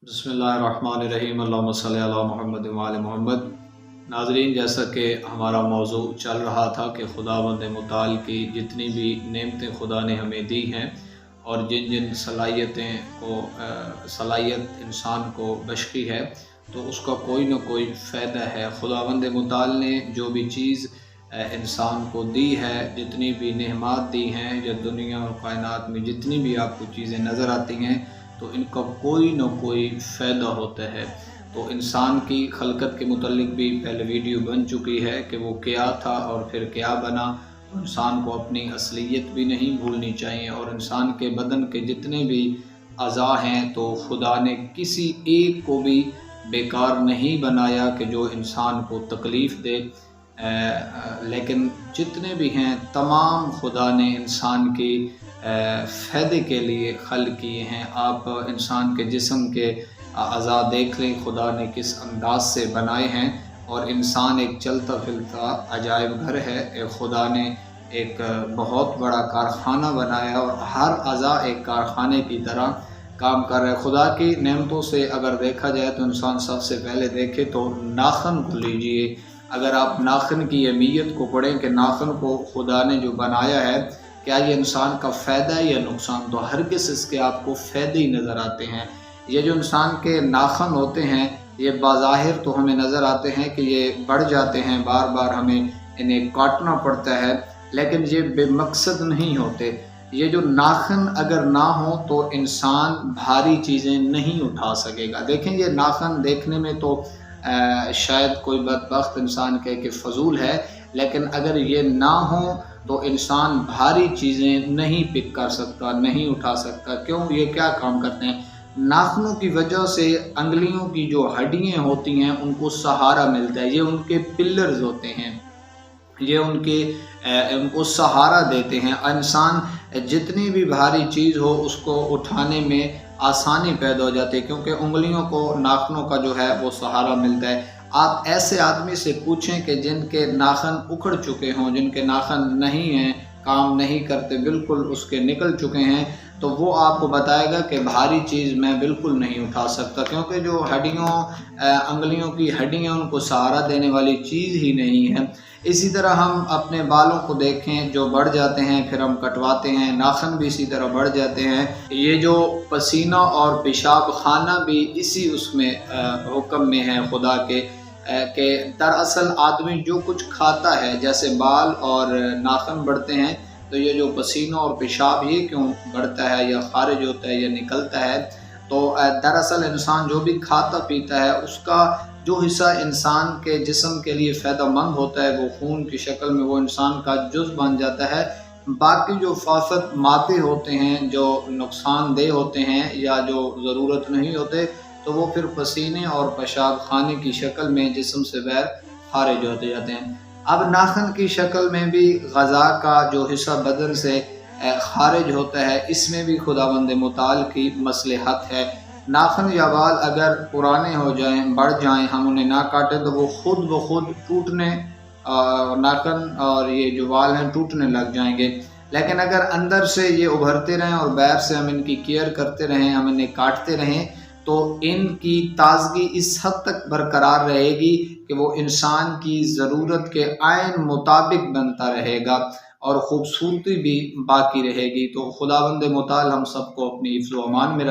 بسم اللہ الرحمن الرحیم، اللہم صلی علی محمد وعلی محمد۔ ناظرین، جیسا کہ ہمارا موضوع چل رہا تھا کہ خداوند متعال کی جتنی بھی نعمتیں خدا نے ہمیں دی ہیں اور جن جن صلاحیت انسان کو بخشی ہے تو اس کا کوئی نہ کوئی فائدہ ہے۔ خداوند متعال نے جو بھی چیز انسان کو دی ہے، جتنی بھی نعمات دی ہیں یا دنیا اور کائنات میں جتنی بھی آپ کو چیزیں نظر آتی ہیں تو ان کا کوئی نہ کوئی فائدہ ہوتا ہے۔ تو انسان کی خلقت کے متعلق بھی پہلے ویڈیو بن چکی ہے کہ وہ کیا تھا اور پھر کیا بنا۔ تو انسان کو اپنی اصلیت بھی نہیں بھولنی چاہیے، اور انسان کے بدن کے جتنے بھی اعضاء ہیں تو خدا نے کسی ایک کو بھی بیکار نہیں بنایا کہ جو انسان کو تکلیف دے، لیکن جتنے بھی ہیں تمام خدا نے انسان کی فائدے کے لیے خلق کیے ہیں۔ آپ انسان کے جسم کے اعضاء دیکھ لیں خدا نے کس انداز سے بنائے ہیں، اور انسان ایک چلتا پھرتا عجائب گھر ہے۔ خدا نے ایک بہت بڑا کارخانہ بنایا اور ہر اعضاء ایک کارخانے کی طرح کام کر رہے ہیں۔ خدا کی نعمتوں سے اگر دیکھا جائے تو انسان سب سے پہلے دیکھے تو ناخن کو لیجئے۔ اگر آپ ناخن کی اہمیت کو پڑھیں کہ ناخن کو خدا نے جو بنایا ہے، کیا یہ انسان کا فائدہ ہے یا نقصان، تو ہرگز اس کے آپ کو فائدے ہی نظر آتے ہیں۔ یہ جو انسان کے ناخن ہوتے ہیں یہ بظاہر تو ہمیں نظر آتے ہیں کہ یہ بڑھ جاتے ہیں، بار بار ہمیں انہیں کاٹنا پڑتا ہے، لیکن یہ بے مقصد نہیں ہوتے۔ یہ جو ناخن اگر نہ ہو تو انسان بھاری چیزیں نہیں اٹھا سکے گا۔ دیکھیں یہ ناخن دیکھنے میں تو شاید کوئی بدبخت انسان کہے کہ فضول ہے، لیکن اگر یہ نہ ہو تو انسان بھاری چیزیں نہیں پک کر سکتا، نہیں اٹھا سکتا۔ کیوں؟ یہ کیا کام کرتے ہیں؟ ناخنوں کی وجہ سے انگلیوں کی جو ہڈیاں ہوتی ہیں ان کو سہارا ملتا ہے، یہ ان کے پلرز ہوتے ہیں، یہ ان کو سہارا دیتے ہیں۔ انسان جتنی بھی بھاری چیز ہو اس کو اٹھانے میں آسانی پیدا ہو جاتی ہے، کیونکہ انگلیوں کو ناخنوں کا جو ہے وہ سہارا ملتا ہے۔ آپ ایسے آدمی سے پوچھیں کہ جن کے ناخن اکھڑ چکے ہوں، جن کے ناخن نہیں ہیں، کام نہیں کرتے، بالکل اس کے نکل چکے ہیں، تو وہ آپ کو بتائے گا کہ بھاری چیز میں بالکل نہیں اٹھا سکتا، کیونکہ جو انگلیوں کی ہڈیاں ان کو سہارا دینے والی چیز ہی نہیں ہے۔ اسی طرح ہم اپنے بالوں کو دیکھیں جو بڑھ جاتے ہیں، پھر ہم کٹواتے ہیں، ناخن بھی اسی طرح بڑھ جاتے ہیں۔ یہ جو پسینہ اور پیشاب خانہ بھی اسی اس میں حکم میں ہے خدا کے، کہ دراصل آدمی جو کچھ کھاتا ہے، جیسے بال اور ناخن بڑھتے ہیں تو یہ جو پسینہ اور پیشاب یہ کیوں بڑھتا ہے یا خارج ہوتا ہے یا نکلتا ہے، تو دراصل انسان جو بھی کھاتا پیتا ہے اس کا جو حصہ انسان کے جسم کے لیے فائدہ مند ہوتا ہے وہ خون کی شکل میں وہ انسان کا جزو بن جاتا ہے۔ باقی جو فاسد مادے ہوتے ہیں جو نقصان دہ ہوتے ہیں یا جو ضرورت نہیں ہوتے تو وہ پھر پسینے اور پیشاب خانے کی شکل میں جسم سے باہر خارج ہوتے جاتے ہیں۔ اب ناخن کی شکل میں بھی غذا کا جو حصہ بدن سے خارج ہوتا ہے، اس میں بھی خداوند متعال کی مصلحت ہے۔ ناخن یا بال اگر پرانے ہو جائیں، بڑھ جائیں، ہم انہیں نہ کاٹیں تو وہ خود بخود ٹوٹنے، ناخن اور یہ جو بال ہیں ٹوٹنے لگ جائیں گے۔ لیکن اگر اندر سے یہ ابھرتے رہیں اور باہر سے ہم ان کی کیئر کرتے رہیں، ہم انہیں کاٹتے رہیں، تو ان کی تازگی اس حد تک برقرار رہے گی کہ وہ انسان کی ضرورت کے عین مطابق بنتا رہے گا اور خوبصورتی بھی باقی رہے گی۔ تو خداوند متعال ہم سب کو اپنی حفظ و امان میں رکھے۔